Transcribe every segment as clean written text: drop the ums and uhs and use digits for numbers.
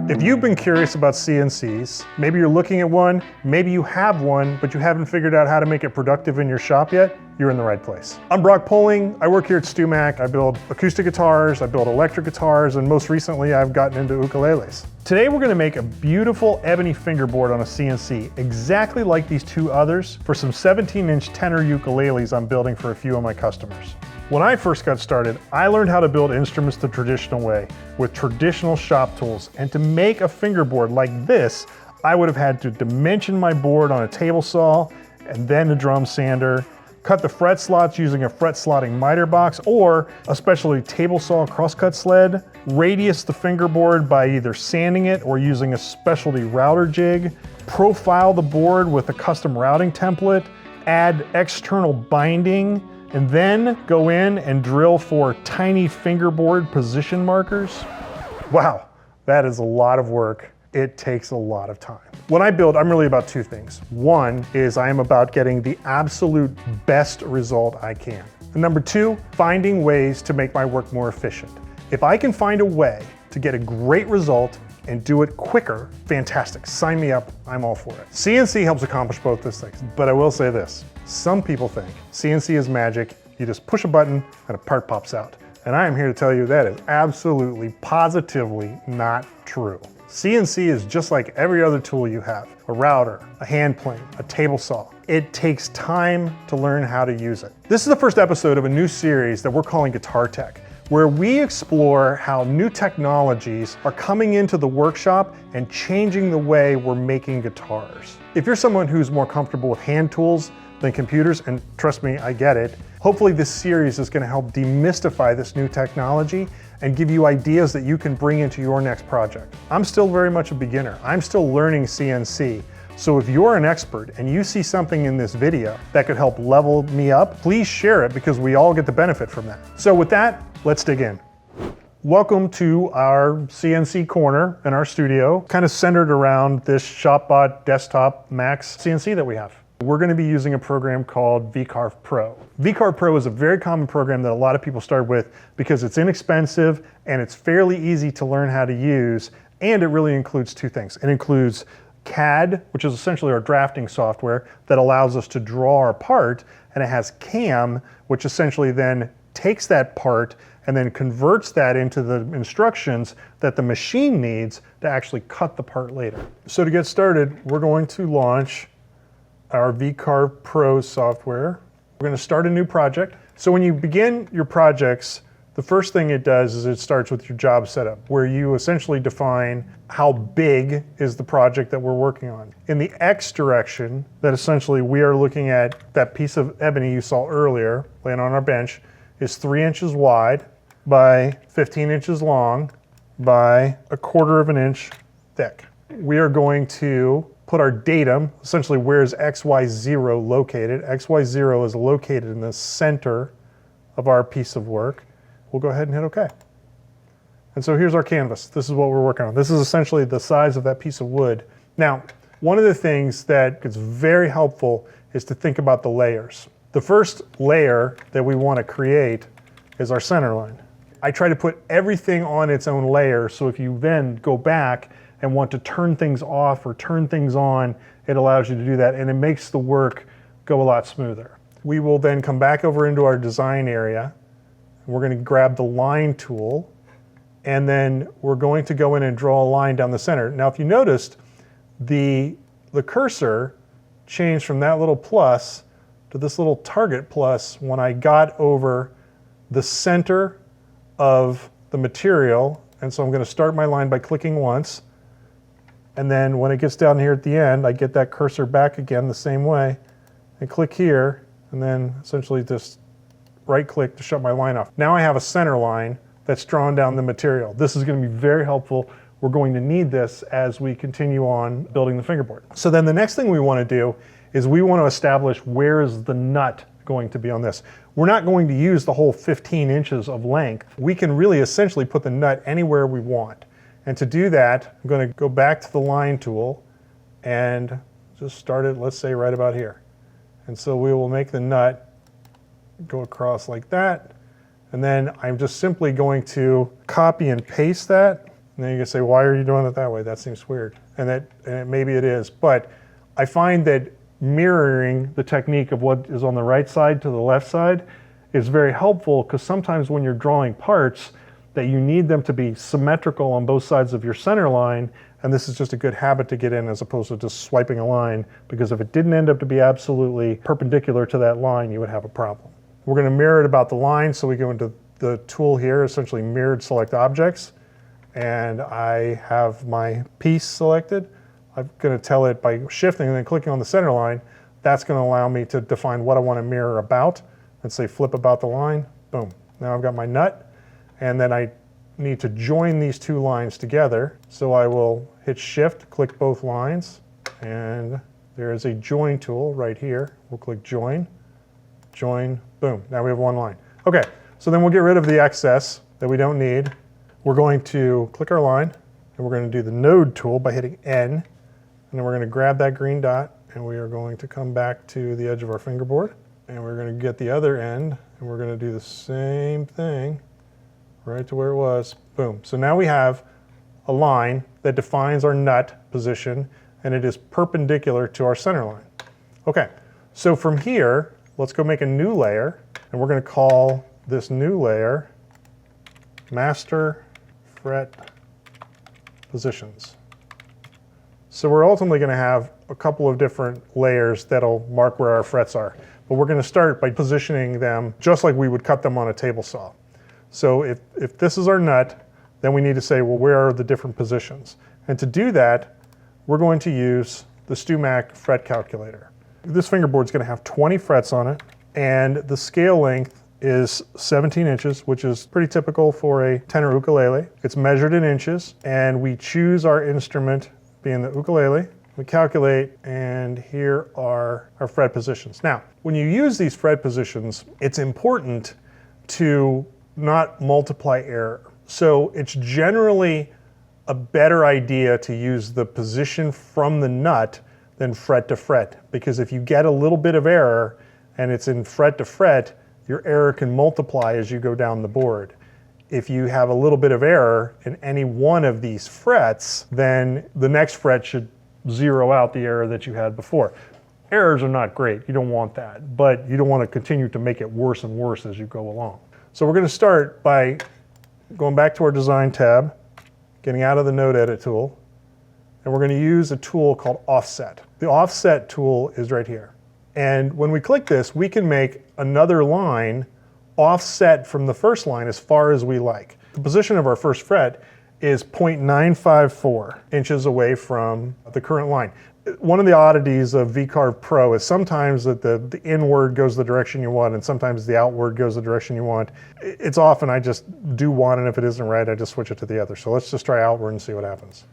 If you've been curious about CNCs, maybe you're looking at one, maybe you have one, but you haven't figured out how to make it productive in your shop yet, you're in the right place. I'm Brock Poling. I work here at StewMac. I build acoustic guitars, I build electric guitars, and most recently I've gotten into ukuleles. Today we're gonna make a beautiful ebony fingerboard on a CNC, exactly like these two others, for some 17-inch tenor ukuleles I'm building for a few of my customers. When I first got started, I learned how to build instruments the traditional way, with traditional shop tools. And to make a fingerboard like this, I would have had to dimension my board on a table saw, and then a drum sander, cut the fret slots using a fret slotting miter box, or a specialty table saw crosscut sled, radius the fingerboard by either sanding it or using a specialty router jig, profile the board with a custom routing template, add external binding, and then go in and drill for tiny fingerboard position markers. Wow, that is a lot of work. It takes a lot of time. When I build, I'm really about two things. One is I am about getting the absolute best result I can. And number two, finding ways to make my work more efficient. If I can find a way to get a great result and do it quicker, fantastic, sign me up, I'm all for it. CNC helps accomplish both those things, but I will say this, some people think CNC is magic, you just push a button and a part pops out. And I am here to tell you that is absolutely, positively not true. CNC is just like every other tool you have, a router, a hand plane, a table saw. It takes time to learn how to use it. This is the first episode of a new series that we're calling Guitar Tech, where we explore how new technologies are coming into the workshop and changing the way we're making guitars. If you're someone who's more comfortable with hand tools than computers, and trust me, I get it, hopefully this series is going to help demystify this new technology and give you ideas that you can bring into your next project. I'm still very much a beginner. I'm still learning CNC. So if you're an expert and you see something in this video that could help level me up, please share it because we all get the benefit from that. So with that, let's dig in. Welcome to our CNC corner in our studio, kind of centered around this ShopBot Desktop MAX CNC that we have. We're going to be using a program called VCarve Pro. VCarve Pro is a very common program that a lot of people start with because it's inexpensive and it's fairly easy to learn how to use, and it really includes two things. It includes CAD, which is essentially our drafting software that allows us to draw our part, and it has CAM, which essentially then takes that part and then converts that into the instructions that the machine needs to actually cut the part later. So to get started, we're going to launch our VCarve Pro software. We're going to start a new project. So when you begin your projects, the first thing it does is it starts with your job setup, where you essentially define how big is the project that we're working on. In the X direction, that essentially we are looking at that piece of ebony you saw earlier, laying on our bench, is 3 inches wide by 15 inches long by 1/4 inch thick. We are going to put our datum, essentially where's XY0 located. XY0 is located in the center of our piece of work. We'll go ahead and hit OK. And so here's our canvas. This is what we're working on. This is essentially the size of that piece of wood. Now, one of the things that is very helpful is to think about the layers. The first layer that we want to create is our center line. I try to put everything on its own layer, so if you then go back and want to turn things off or turn things on, it allows you to do that, and it makes the work go a lot smoother. We will then come back over into our design area. We're going to grab the line tool, and then we're going to go in and draw a line down the center. Now, if you noticed, the cursor changed from that little plus to this little target plus when I got over the center of the material. And so I'm going to start my line by clicking once. And then when it gets down here at the end, I get that cursor back again the same way and click here, and then essentially just right click to shut my line off. Now I have a center line that's drawn down the material. This is going to be very helpful. We're going to need this as we continue on building the fingerboard. So then the next thing we want to do is we want to establish where is the nut going to be on this. We're not going to use the whole 15 inches of length. We can really essentially put the nut anywhere we want. And to do that, I'm going to go back to the line tool and just start it, let's say, right about here. And so we will make the nut go across like that. And then I'm just simply going to copy and paste that And then you can say, why are you doing it that way? That seems weird. And maybe it is, but I find that mirroring the technique of what is on the right side to the left side is very helpful, because sometimes when you're drawing parts that you need them to be symmetrical on both sides of your center line, and this is just a good habit to get in as opposed to just swiping a line, because if it didn't end up to be absolutely perpendicular to that line, you would have a problem. We're going to mirror it about the line, so we go into the tool here, essentially mirrored select objects, and I have my piece selected. I'm going to tell it by shifting and then clicking on the center line. That's going to allow me to define what I want to mirror about, and say flip about the line. Boom. Now I've got my nut, and then I need to join these two lines together. So I will hit shift, click both lines, and there is a join tool right here. We'll click join, boom. Now we have one line. Okay, so then we'll get rid of the excess that we don't need. We're going to click our line, and we're going to do the node tool by hitting N, and then we're going to grab that green dot, and we are going to come back to the edge of our fingerboard, and we're going to get the other end, and we're going to do the same thing right to where it was. Boom. So now we have a line that defines our nut position, and it is perpendicular to our center line. Okay, so from here, let's go make a new layer, and we're going to call this new layer Master Fret Positions. So we're ultimately going to have a couple of different layers that'll mark where our frets are. But we're going to start by positioning them just like we would cut them on a table saw. So if this is our nut, then we need to say, well, where are the different positions? And to do that, we're going to use the StewMac fret calculator. This fingerboard is going to have 20 frets on it, and the scale length is 17 inches, which is pretty typical for a tenor ukulele. It's measured in inches, and we choose our instrument being the ukulele. We calculate, and here are our fret positions. Now, when you use these fret positions, it's important to not multiply error. So it's generally a better idea to use the position from the nut than fret to fret, because if you get a little bit of error and it's in fret to fret, your error can multiply as you go down the board. If you have a little bit of error in any one of these frets, then the next fret should zero out the error that you had before. Errors are not great, you don't want that, but you don't want to continue to make it worse and worse as you go along. So we're going to start by going back to our design tab, getting out of the node edit tool, and we're going to use a tool called offset. The offset tool is right here. And when we click this, we can make another line offset from the first line as far as we like. The position of our first fret is 0.954 inches away from the current line. One of the oddities of VCarve Pro is sometimes that the inward goes the direction you want, and sometimes the outward goes the direction you want. It's often I just do one, and if it isn't right, I just switch it to the other. So let's just try outward and see what happens.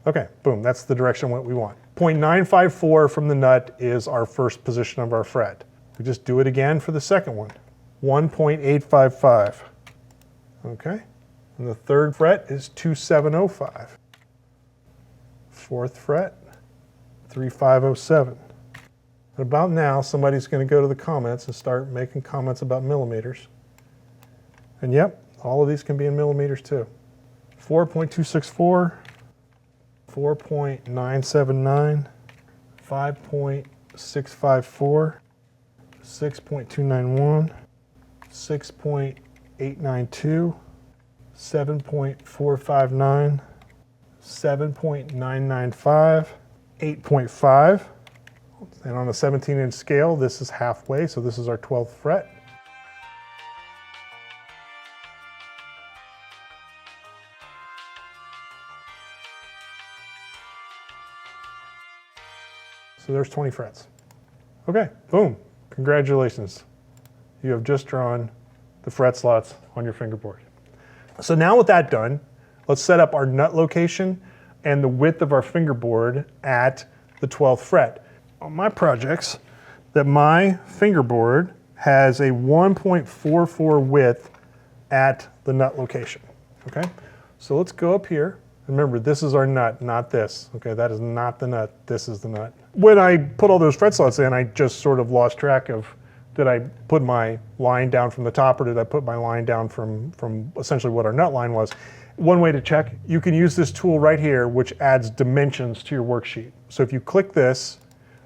Okay, boom, that's the direction what we want. 0.954 from the nut is our first position of our fret. We just do it again for the second one. 1.855. Okay, and the third fret is 2705. Fourth fret, 3507. And about now, somebody's going to go to the comments and start making comments about millimeters. And yep, all of these can be in millimeters too. 4.264, 4.979, 5.654, 6.291, 6.892, 7.459, 7.995, 8.5, and on a 17-inch scale, this is halfway, so this is our 12th fret. So there's 20 frets. Okay, boom, congratulations. You have just drawn the fret slots on your fingerboard. So now with that done, let's set up our nut location and the width of our fingerboard at the 12th fret. On my projects, that my fingerboard has a 1.44 width at the nut location, okay? So let's go up here. Remember, this is our nut, not this, okay? That is not the nut, this is the nut. When I put all those fret slots in, I just sort of lost track of, did I put my line down from the top, or did I put my line down from essentially what our nut line was? One way to check, you can use this tool right here, which adds dimensions to your worksheet. So if you click this,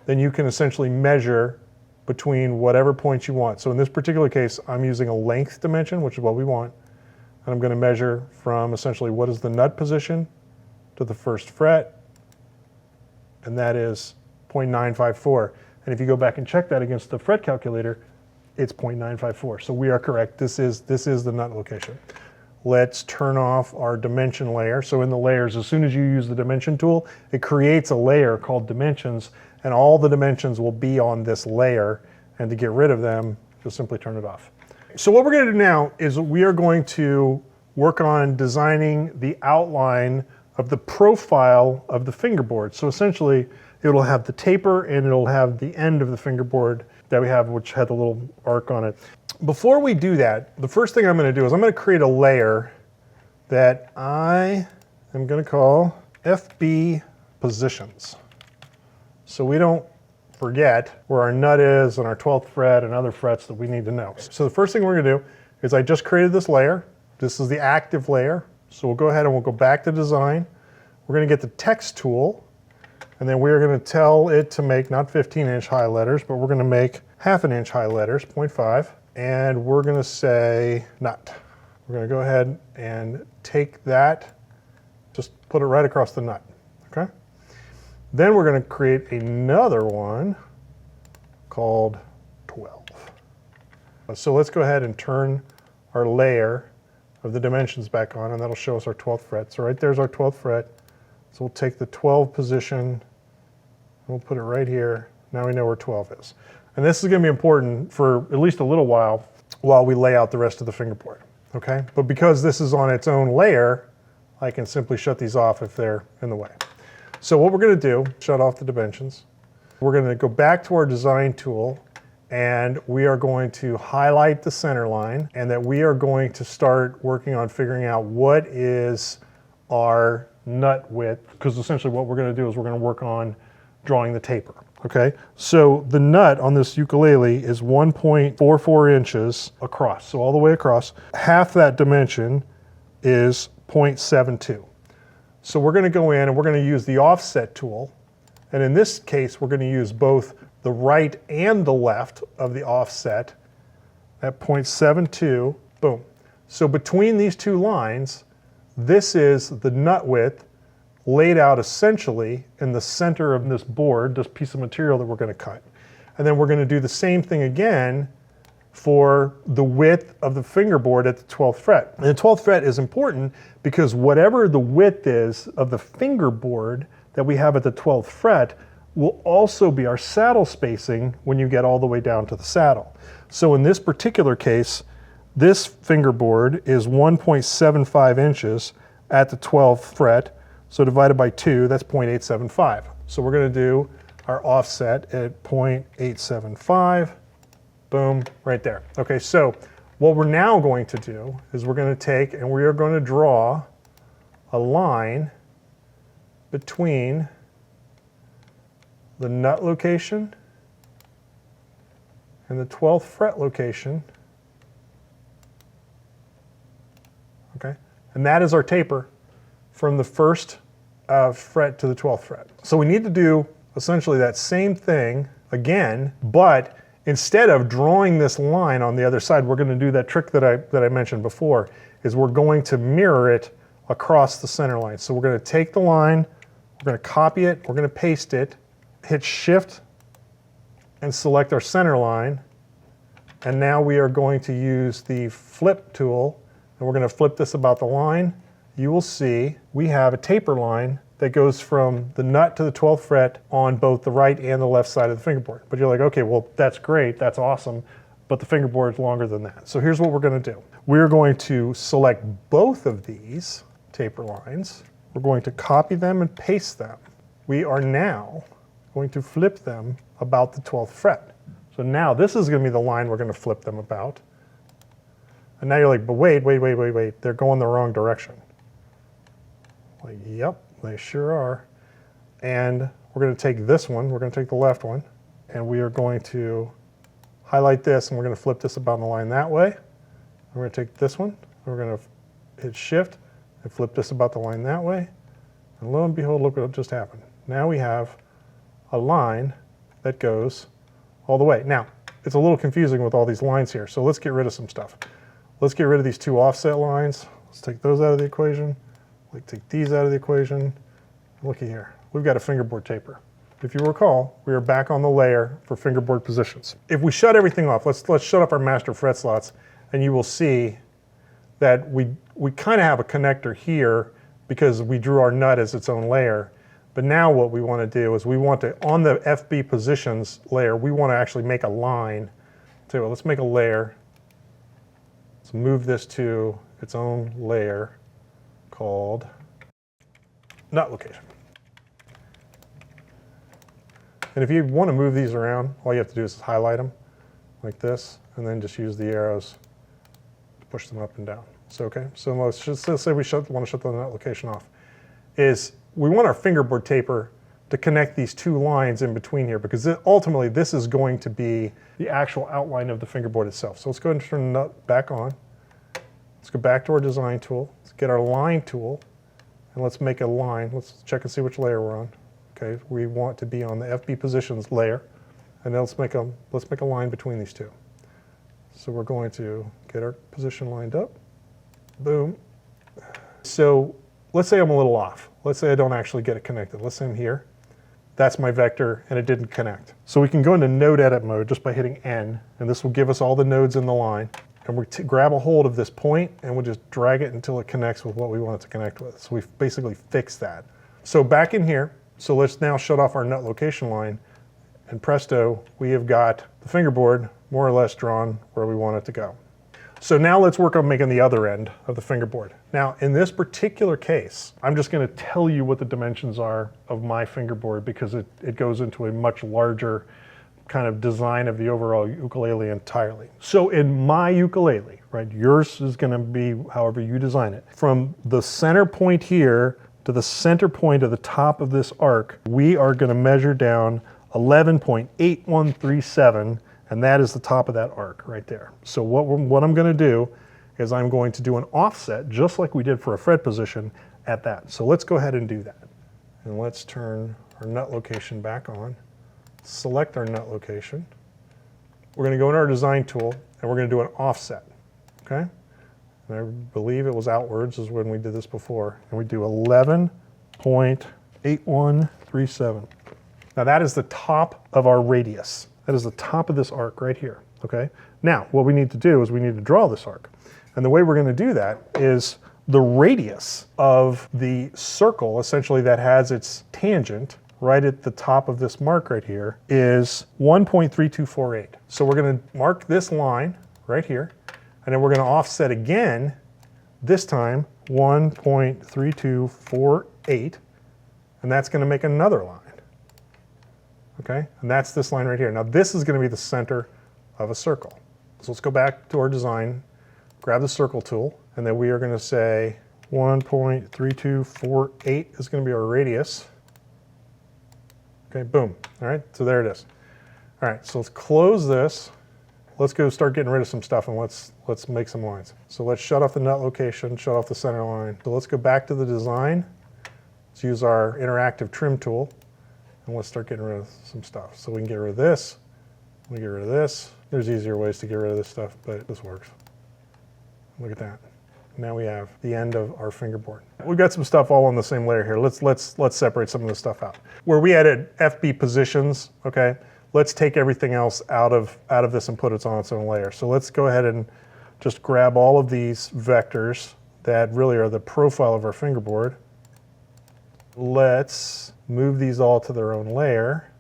then you can essentially measure between whatever points you want. So in this particular case, I'm using a length dimension, which is what we want. And I'm going to measure from essentially what is the nut position to the first fret, and that is 0.954. And if you go back and check that against the fret calculator, it's 0.954. So we are correct. This is the nut location. Let's turn off our dimension layer. So in the layers, as soon as you use the dimension tool, it creates a layer called dimensions, and all the dimensions will be on this layer. And to get rid of them, you'll simply turn it off. So what we're going to do now is we are going to work on designing the outline of the profile of the fingerboard. So essentially, it'll have the taper and it'll have the end of the fingerboard that we have, which had the little arc on it. Before we do that, the first thing I'm going to do is I'm going to create a layer that I am going to call FB Positions. So we don't forget where our nut is and our 12th fret and other frets that we need to know. So the first thing we're going to do is I just created this layer. This is the active layer. So we'll go ahead and we'll go back to design. We're going to get the text tool, and then we're going to tell it to make not 15-inch high letters, but we're going to make 1/2 inch high letters, 0.5, and we're going to say nut. We're going to go ahead and take that, just put it right across the nut, okay? Then we're going to create another one called 12. So let's go ahead and turn our layer of the dimensions back on, and that'll show us our 12th fret. So right there's our 12th fret. So we'll take the 12 position, and we'll put it right here. Now we know where 12 is. And this is going to be important for at least a little while we lay out the rest of the fingerboard, okay? But because this is on its own layer, I can simply shut these off if they're in the way. So what we're going to do, shut off the dimensions. We're going to go back to our design tool, and we are going to highlight the center line, and that we are going to start working on figuring out what is our nut width, because essentially what we're going to do is we're going to work on drawing the taper, okay? So the nut on this ukulele is 1.44 inches across, so all the way across. Half that dimension is 0.72. So we're going to go in and we're going to use the offset tool, and in this case we're going to use both the right and the left of the offset at 0.72, boom. So between these two lines, this is the nut width laid out essentially in the center of this board, this piece of material that we're going to cut. And then we're going to do the same thing again for the width of the fingerboard at the 12th fret. And the 12th fret is important because whatever the width is of the fingerboard that we have at the 12th fret will also be our saddle spacing when you get all the way down to the saddle. So in this particular case, this fingerboard is 1.75 inches at the 12th fret. So divided by 2, that's 0.875. So we're going to do our offset at 0.875. Boom, right there. Okay, so what we're now going to do is we're going to take and we are going to draw a line between the nut location and the 12th fret location. Okay, and that is our taper from the first fret to the 12th fret. So we need to do essentially that same thing again, but instead of drawing this line on the other side, we're going to do that trick that I mentioned before, is we're going to mirror it across the center line. So we're going to take the line, we're going to copy it, we're going to paste it, hit Shift, and select our center line. And now we are going to use the flip tool, and we're going to flip this about the line. You will see we have a taper line that goes from the nut to the 12th fret on both the right and the left side of the fingerboard. But you're like, okay, well, that's great, that's awesome, but the fingerboard is longer than that. So here's what we're going to do. We're going to select both of these taper lines. We're going to copy them and paste them. We are now going to flip them about the 12th fret. So now this is going to be the line we're going to flip them about. And now you're like, but wait, they're going the wrong direction. Like, yep, they sure are. And we're going to take this one, we're going to take the left one, and we are going to highlight this, and we're going to flip this about the line that way. And we're going to take this one, and we're going to hit Shift I flip this about the line that way, and lo and behold, look what just happened. Now we have a line that goes all the way. Now, it's a little confusing with all these lines here, so let's get rid of some stuff. Let's get rid of these two offset lines. Let's take those out of the equation. Like take these out of the equation. Looky here, we've got a fingerboard taper. If you recall, we are back on the layer for fingerboard positions. If we shut everything off, let's shut off our master fret slots, and you will see that we kind of have a connector here because we drew our nut as its own layer. But now what we want to do is we want to, on the FB positions layer, we want to actually make a line. So let's make a layer. Let's move this to its own layer called nut location. And if you want to move these around, all you have to do is highlight them like this, and then just use the arrows to push them up and down. So, okay, so let's say we want to shut the nut location off. We want our fingerboard taper to connect these two lines in between here, because ultimately this is going to be the actual outline of the fingerboard itself. So let's go ahead and turn the nut back on. Let's go back to our design tool. Let's get our line tool, and let's make a line. Let's check and see which layer we're on. Okay, we want to be on the FB positions layer, and then let's make a line between these two. So we're going to get our position lined up. Boom. So let's say I'm a little off. Let's say I don't actually get it connected. Let's say I'm here. That's my vector, and it didn't connect. So we can go into node edit mode just by hitting N, and this will give us all the nodes in the line. And we grab a hold of this point, and we'll just drag it until it connects with what we want it to connect with. So we've basically fixed that. So back in here, so let's now shut off our nut location line, and presto, we have got the fingerboard more or less drawn where we want it to go. So now let's work on making the other end of the fingerboard. Now, in this particular case, I'm just going to tell you what the dimensions are of my fingerboard, because it goes into a much larger kind of design of the overall ukulele entirely. So in my ukulele, right, yours is going to be however you design it. From the center point here to the center point of the top of this arc, we are going to measure down 11.8137, and that is the top of that arc right there. So what I'm going to do is I'm going to do an offset, just like we did for a fret position, at that. So let's go ahead and do that. And let's turn our nut location back on, select our nut location. We're going to go in our design tool, and we're going to do an offset, okay? And I believe it was outwards is when we did this before. And we do 11.8137. Now that is the top of our radius. That is the top of this arc right here, okay? Now, what we need to do is we need to draw this arc. And the way we're going to do that is the radius of the circle, essentially, that has its tangent right at the top of this mark right here, is 1.3248. So we're going to mark this line right here, and then we're going to offset again, this time 1.3248, and that's going to make another line. Okay, and that's this line right here. Now this is going to be the center of a circle. So let's go back to our design, grab the circle tool, and then we are going to say 1.3248 is going to be our radius. Okay, boom. All right, so there it is. All right, so let's close this. Let's go start getting rid of some stuff, and let's make some lines. So let's shut off the nut location, shut off the center line. So let's go back to the design. Let's use our interactive trim tool. And let's start getting rid of some stuff. So we can get rid of this, we get rid of this. There's easier ways to get rid of this stuff, but this works. Look at that. Now we have the end of our fingerboard. We've got some stuff all on the same layer here. Let's separate some of the stuff out. Where we added FB positions, okay, let's take everything else out of this and put it on its own layer. So let's go ahead and just grab all of these vectors that really are the profile of our fingerboard. Let's move these all to their own layer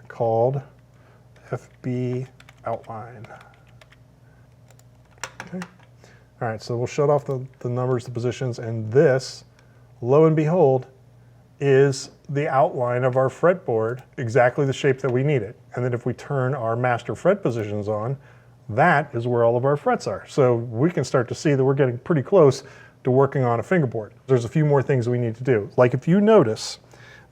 called FB outline. Okay. All right, so we'll shut off the numbers, the positions, and this, lo and behold, is the outline of our fretboard, exactly the shape that we need it. And then if we turn our master fret positions on, that is where all of our frets are. So we can start to see that we're getting pretty close to working on a fingerboard. There's a few more things we need to do. Like if you notice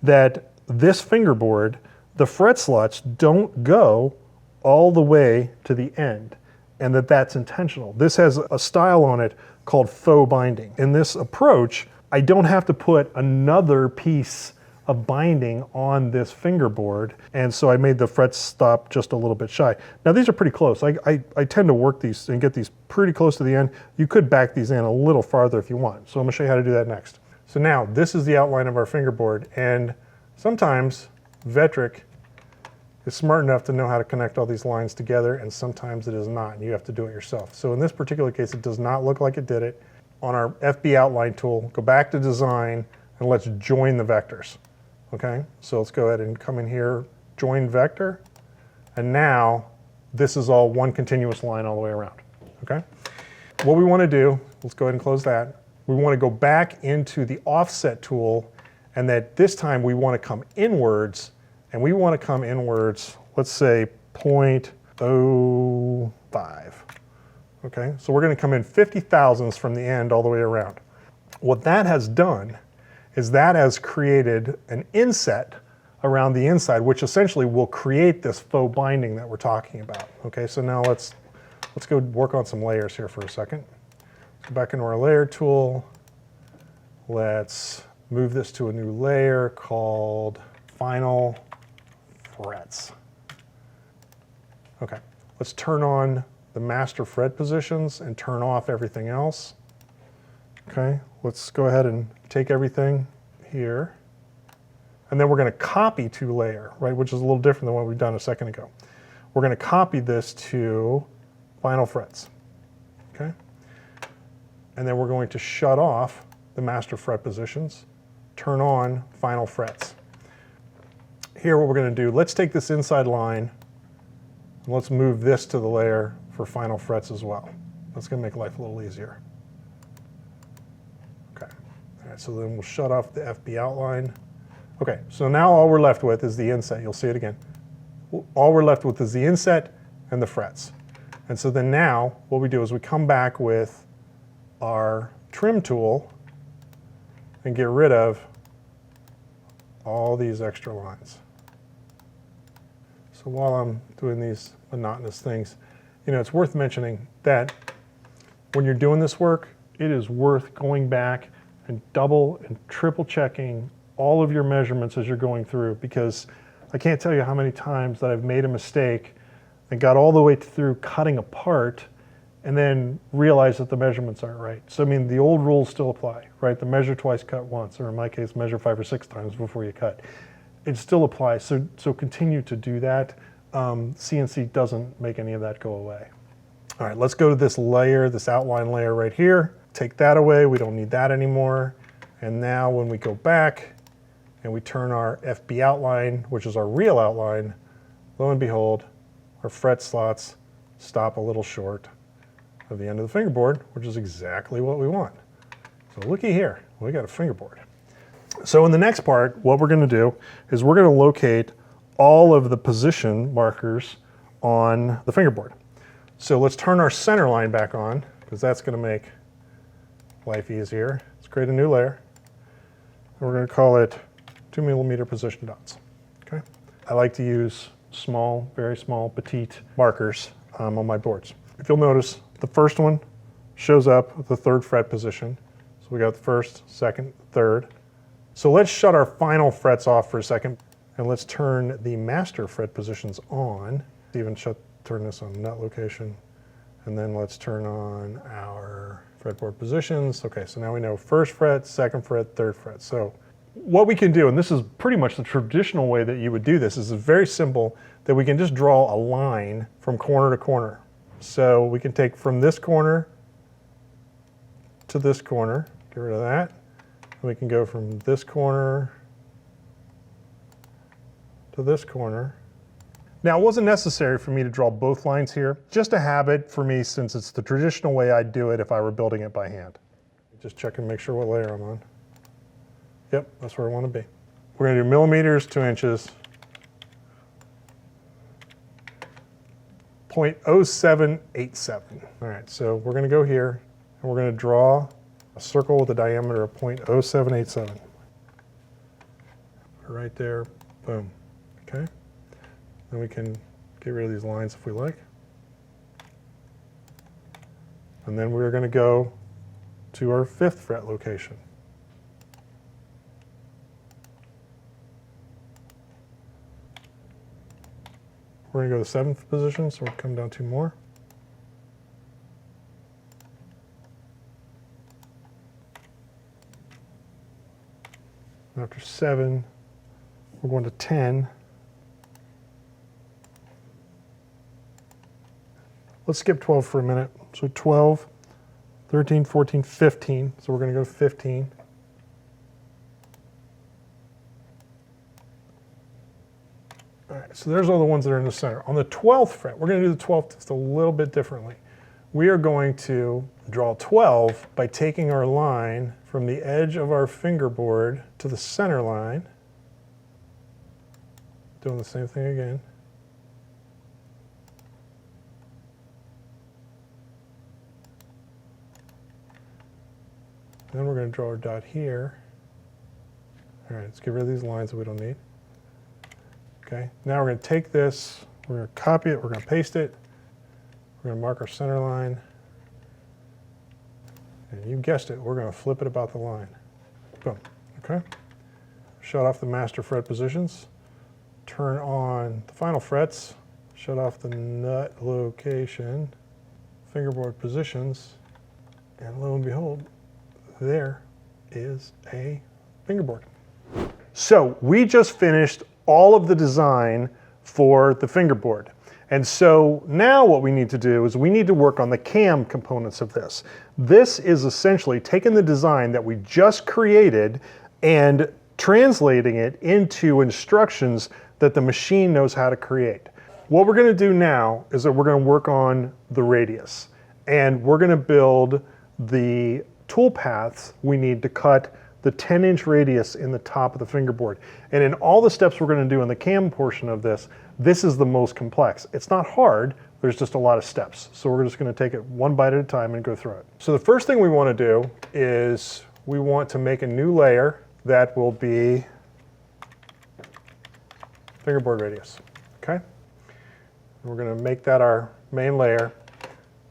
that this fingerboard, the fret slots don't go all the way to the end, and that's intentional. This has a style on it called faux binding. In this approach, I don't have to put another piece of binding on this fingerboard, and so I made the fret stop just a little bit shy. Now these are pretty close. I tend to work these and get these pretty close to the end. You could back these in a little farther if you want. So I'm gonna show you how to do that next. So now this is the outline of our fingerboard, and sometimes Vectric is smart enough to know how to connect all these lines together, and sometimes it is not, and you have to do it yourself. So in this particular case, it does not look like it did it. On our FB outline tool, go back to design, and let's join the vectors. Okay, so let's go ahead and come in here, join vector, and now this is all one continuous line all the way around, okay? What we wanna do, let's go ahead and close that. We wanna go back into the offset tool, and that this time we wanna come inwards, and we wanna come inwards, let's say 0.05, okay? So we're gonna come in 50 thousandths from the end all the way around. What that has done is that has created an inset around the inside, which essentially will create this faux binding that we're talking about. Okay, so now let's go work on some layers here for a second. Go back into our layer tool. Let's move this to a new layer called Final Frets. Okay, let's turn on the master fret positions and turn off everything else. Okay, let's go ahead and take everything here, and then we're going to copy to layer, right, which is a little different than what we've done a second ago. We're going to copy this to final frets, okay? And then we're going to shut off the master fret positions, turn on final frets. Here what we're going to do, let's take this inside line, and let's move this to the layer for final frets as well. That's going to make life a little easier. So then we'll shut off the FB outline. Okay, so now all we're left with is the inset. You'll see it again. All we're left with is the inset and the frets. And so then now what we do is we come back with our trim tool and get rid of all these extra lines. So while I'm doing these monotonous things, you know, it's worth mentioning that when you're doing this work, it is worth going back and double and triple checking all of your measurements as you're going through, because I can't tell you how many times that I've made a mistake and got all the way through cutting a part and then realized that the measurements aren't right. So I mean, the old rules still apply, right? The measure twice, cut once, or in my case, measure 5 or 6 times before you cut. It still applies, so continue to do that. CNC doesn't make any of that go away. All right, let's go to this layer, this outline layer right here. Take that away, we don't need that anymore. And now when we go back and we turn our FB outline, which is our real outline, lo and behold, our fret slots stop a little short of the end of the fingerboard, which is exactly what we want. So looky here, we got a fingerboard. So in the next part, what we're gonna do is we're gonna locate all of the position markers on the fingerboard. So let's turn our center line back on, because that's gonna make life easier. Let's create a new layer. And we're going to call it 2mm position dots. Okay. I like to use small, very small, petite markers on my boards. If you'll notice, the first one shows up with the 3rd fret position. So we got the 1st, 2nd, 3rd. So let's shut our final frets off for a second, and let's turn the master fret positions on. Even turn this on nut location, and then let's turn on our fretboard positions. Okay, so now we know 1st fret, 2nd fret, 3rd fret. So what we can do, and this is pretty much the traditional way that you would do this, is very simple, that we can just draw a line from corner to corner. So we can take from this corner to this corner, get rid of that. And we can go from this corner to this corner. Now, it wasn't necessary for me to draw both lines here, just a habit for me since it's the traditional way I'd do it if I were building it by hand. Just check and make sure what layer I'm on. Yep, that's where I want to be. We're going to do millimeters to inches. 0.0787. All right, so we're going to go here and we're going to draw a circle with a diameter of 0.0787. Right there, boom, okay? Then we can get rid of these lines if we like. And then we're going to go to our 5th fret location. We're going to go to the 7th position, so we'll come down 2 more. After 7, we're going to 10. Let's skip 12 for a minute. So 12, 13, 14, 15. So we're going to go to 15. All right, so there's all the ones that are in the center. On the 12th fret, we're going to do the 12th just a little bit differently. We are going to draw 12 by taking our line from the edge of our fingerboard to the center line. Doing the same thing again. Then we're going to draw our dot here. All right, let's get rid of these lines that we don't need. Okay, now we're going to take this, we're going to copy it, we're going to paste it, we're going to mark our center line, and you guessed it, we're going to flip it about the line. Boom, okay? Shut off the master fret positions, turn on the final frets, shut off the nut location, fingerboard positions, and lo and behold, there is a fingerboard. So we just finished all of the design for the fingerboard. And so now what we need to do is we need to work on the cam components of this. This is essentially taking the design that we just created and translating it into instructions that the machine knows how to create. What we're going to do now is that we're going to work on the radius, and we're going to build the toolpaths we need to cut the 10-inch radius in the top of the fingerboard. And in all the steps we're going to do in the cam portion of this, this is the most complex. It's not hard, there's just a lot of steps. So we're just going to take it one bite at a time and go through it. So the first thing we want to do is we want to make a new layer that will be fingerboard radius, okay? And we're going to make that our main layer.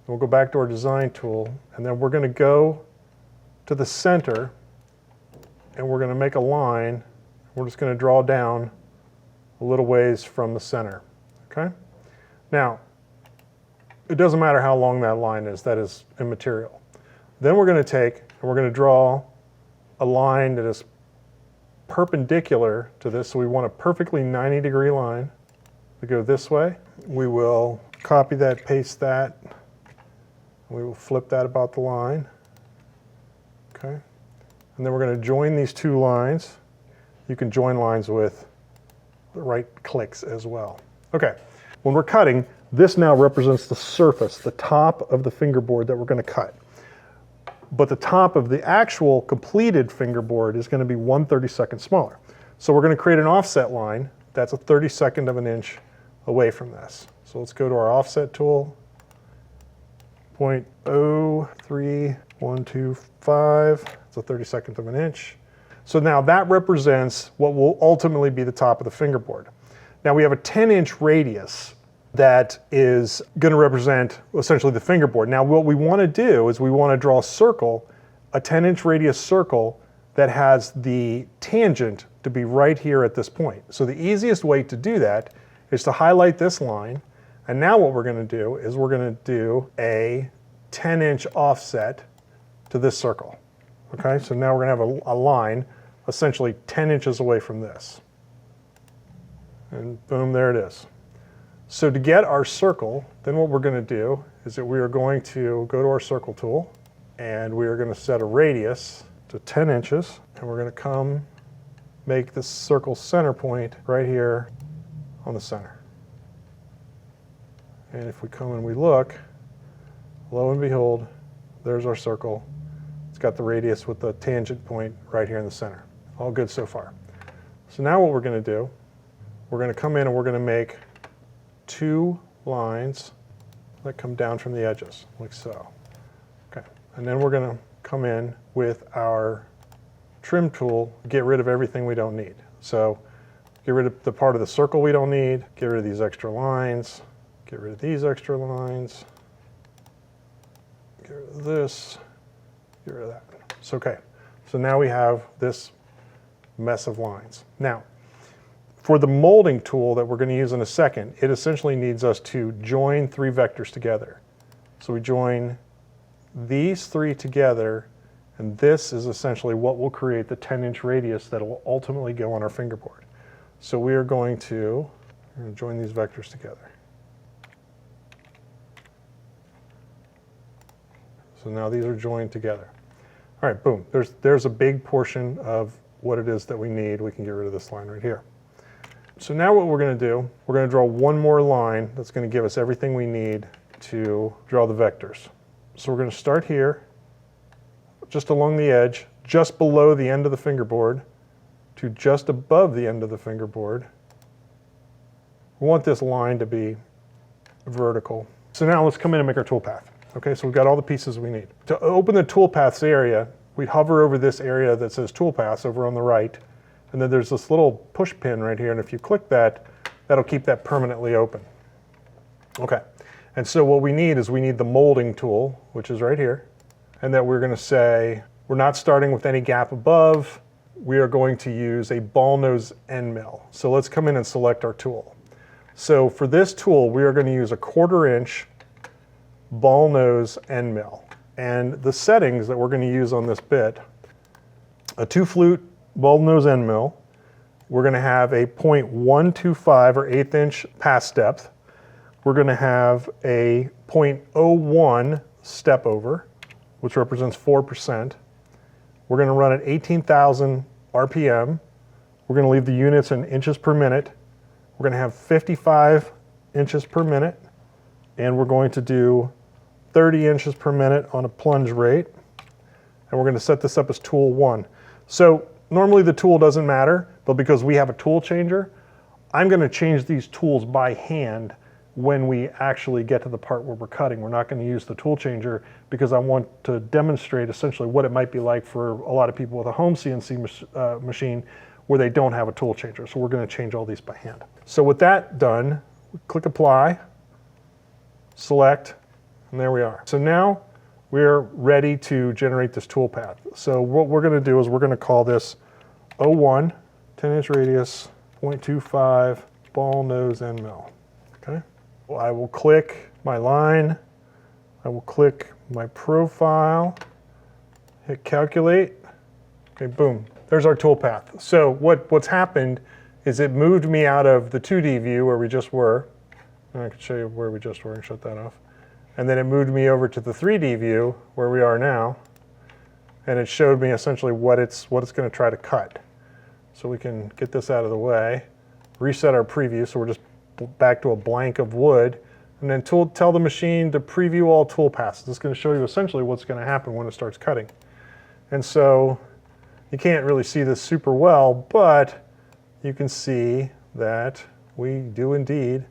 We'll go back to our design tool, and then we're going to go to the center, and we're going to make a line. We're just going to draw down a little ways from the center, okay? Now, it doesn't matter how long that line is, that is immaterial. Then we're going to take, and we're going to draw a line that is perpendicular to this, so we want a perfectly 90-degree line to go this way. We will copy that, paste that, we will flip that about the line, okay? And then we're going to join these two lines. You can join lines with the right clicks as well. Okay, when we're cutting, this now represents the surface, the top of the fingerboard that we're going to cut. But the top of the actual completed fingerboard is going to be 1/32 smaller. So we're going to create an offset line that's 1/32 of an inch away from this. So let's go to our offset tool, 0.03125, it's 1/32 of an inch. So now that represents what will ultimately be the top of the fingerboard. Now we have a 10-inch radius that is going to represent essentially the fingerboard. Now what we want to do is we want to draw a circle, a 10-inch radius circle that has the tangent to be right here at this point. So the easiest way to do that is to highlight this line, and now what we're going to do is we're going to do a 10-inch offset to this circle. Okay, so now we're going to have a line essentially 10 inches away from this. And boom, there it is. So to get our circle, then what we're going to do is that we are going to go to our circle tool, and we are going to set a radius to 10 inches, and we're going to come make this circle center point right here on the center. And if we come and we look, lo and behold, there's our circle. It's got the radius with the tangent point right here in the center. All good so far. So now what we're going to do, we're going to come in and we're going to make two lines that come down from the edges, like so. Okay, and then we're going to come in with our trim tool, get rid of everything we don't need. So get rid of the part of the circle we don't need, get rid of these extra lines, get rid of these extra lines, get rid of this, Get rid of that. So, okay, so now we have this mess of lines. Now, for the molding tool that we're going to use in a second, it essentially needs us to join 3 vectors together. So we join these 3 together, and this is essentially what will create the 10-inch radius that will ultimately go on our fingerboard. So we are going to join these vectors together. So now these are joined together. All right, boom. There's a big portion of what it is that we need. We can get rid of this line right here. So now what we're going to do, we're going to draw one more line that's going to give us everything we need to draw the vectors. So we're going to start here, just along the edge, just below the end of the fingerboard, to just above the end of the fingerboard. We want this line to be vertical. So now let's come in and make our toolpath. Okay, so we've got all the pieces we need. To open the toolpaths area, we hover over this area that says toolpaths over on the right, and then there's this little push pin right here, and if you click that, that'll keep that permanently open. Okay, and so what we need is we need the molding tool, which is right here, and that we're going to say we're not starting with any gap above. We are going to use a ball nose end mill. So let's come in and select our tool. So for this tool, we are going to use a 1/4 inch ball nose end mill. And the settings that we're going to use on this bit, a 2-flute ball nose end mill. We're going to have a 0.125 or 1/8 inch pass depth. We're going to have a 0.01 step over, which represents 4%. We're going to run at 18,000 RPM. We're going to leave the units in inches per minute. We're going to have 55 inches per minute, and we're going to do 30 inches per minute on a plunge rate. And we're going to set this up as tool 1. So normally the tool doesn't matter, but because we have a tool changer, I'm going to change these tools by hand when we actually get to the part where we're cutting. We're not going to use the tool changer because I want to demonstrate essentially what it might be like for a lot of people with a home CNC machine where they don't have a tool changer. So we're going to change all these by hand. So with that done, click apply, select, and there we are. So now we're ready to generate this tool path. So what we're going to do is we're going to call this 01, 10-inch radius, 0.25 ball nose end mill. Okay. Well, I will click my line. I will click my profile, hit calculate. Okay, boom. There's our tool path. So what's happened is it moved me out of the 2D view where we just were. And I can show you where we just were and shut that off. And then it moved me over to the 3D view where we are now. And it showed me essentially what it's going to try to cut. So we can get this out of the way, reset our preview. So we're just back to a blank of wood. And then tell the machine to preview all tool passes. It's going to show you essentially what's going to happen when it starts cutting. And so you can't really see this super well, but you can see that we do indeed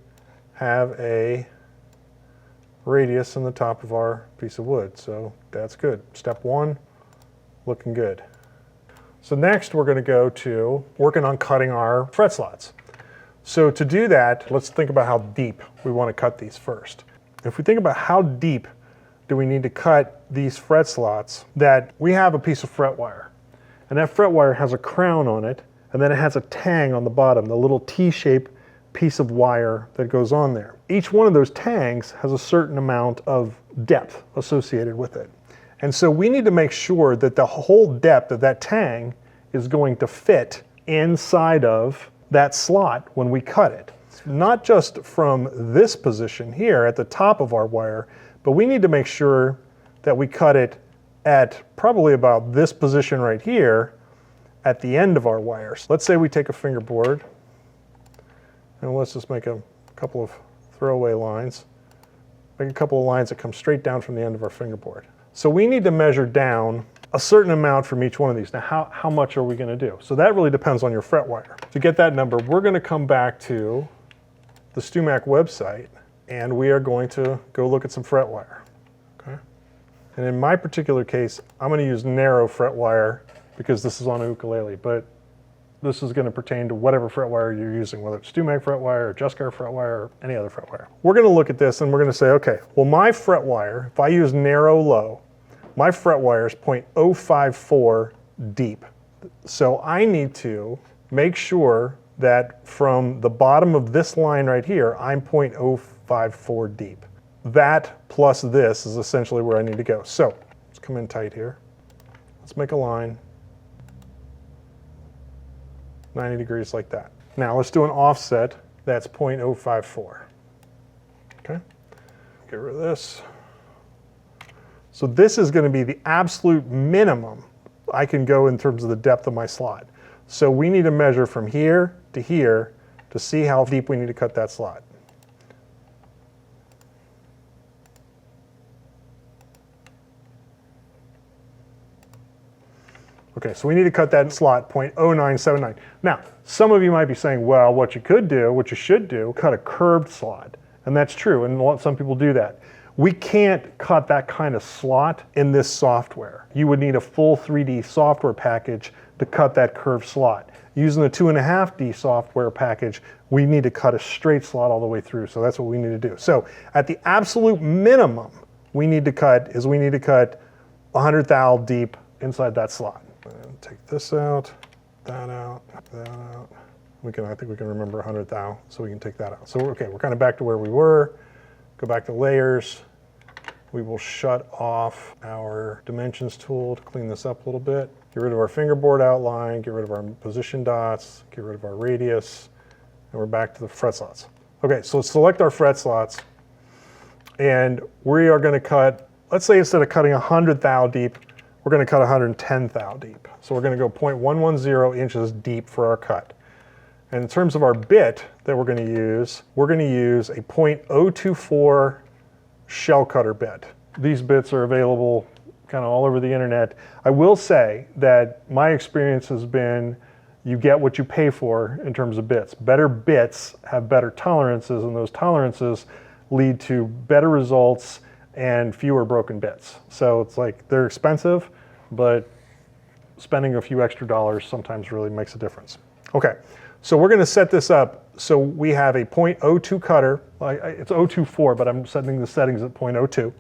have a radius in the top of our piece of wood. So that's good. Step 1, looking good. So next we're going to go to working on cutting our fret slots. So to do that, let's think about how deep we want to cut these first. If we think about how deep do we need to cut these fret slots, that we have a piece of fret wire. And that fret wire has a crown on it, and then it has a tang on the bottom, the little T-shaped piece of wire that goes on there. Each one of those tangs has a certain amount of depth associated with it. And so we need to make sure that the whole depth of that tang is going to fit inside of that slot when we cut it. Not just from this position here at the top of our wire, but we need to make sure that we cut it at probably about this position right here at the end of our wires. Let's say we take a fingerboard, and let's just make a couple of throwaway lines. Make a couple of lines that come straight down from the end of our fingerboard. So we need to measure down a certain amount from each one of these. Now, how much are we going to do? So that really depends on your fret wire. To get that number, we're going to come back to the StewMac website, and we are going to go look at some fret wire. Okay? And in my particular case, I'm going to use narrow fret wire because this is on a ukulele, but this is going to pertain to whatever fret wire you're using, whether it's StewMac fret wire, or Just-Car fret wire, or any other fret wire. We're going to look at this and we're going to say, okay, well, my fret wire, if I use narrow low, my fret wire is 0.054 deep. So I need to make sure that from the bottom of this line right here, I'm 0.054 deep. That plus this is essentially where I need to go. So let's come in tight here. Let's make a line, 90 degrees like that. Now let's do an offset, that's 0.054. Okay, get rid of this. So this is going to be the absolute minimum I can go in terms of the depth of my slot. So we need to measure from here to see how deep we need to cut that slot. Okay, so we need to cut that slot 0.0979. Now, some of you might be saying, well, what you should do, cut a curved slot. And that's true, and some people do that. We can't cut that kind of slot in this software. You would need a full 3D software package to cut that curved slot. Using the 2.5D software package, we need to cut a straight slot all the way through, so that's what we need to do. So at the absolute minimum we need to cut 100 thou deep inside that slot. And take this out, that out, that out. I think we can remember 100 thou, so we can take that out. So okay, we're kind of back to where we were. Go back to layers. We will shut off our dimensions tool to clean this up a little bit. Get rid of our fingerboard outline, get rid of our position dots, get rid of our radius, and we're back to the fret slots. Okay, so let's select our fret slots, and we are going to cut, let's say instead of cutting 100 thou deep, we're going to cut 110 thou deep. So we're going to go 0.110 inches deep for our cut. And in terms of our bit that we're going to use a 0.024 shell cutter bit. These bits are available kind of all over the internet. I will say that my experience has been you get what you pay for in terms of bits. Better bits have better tolerances, and those tolerances lead to better results and fewer broken bits. So it's like they're expensive, but spending a few extra dollars sometimes really makes a difference. Okay, so we're going to set this up. So we have a 0.02 cutter. It's 0.24, but I'm setting the settings at 0.02.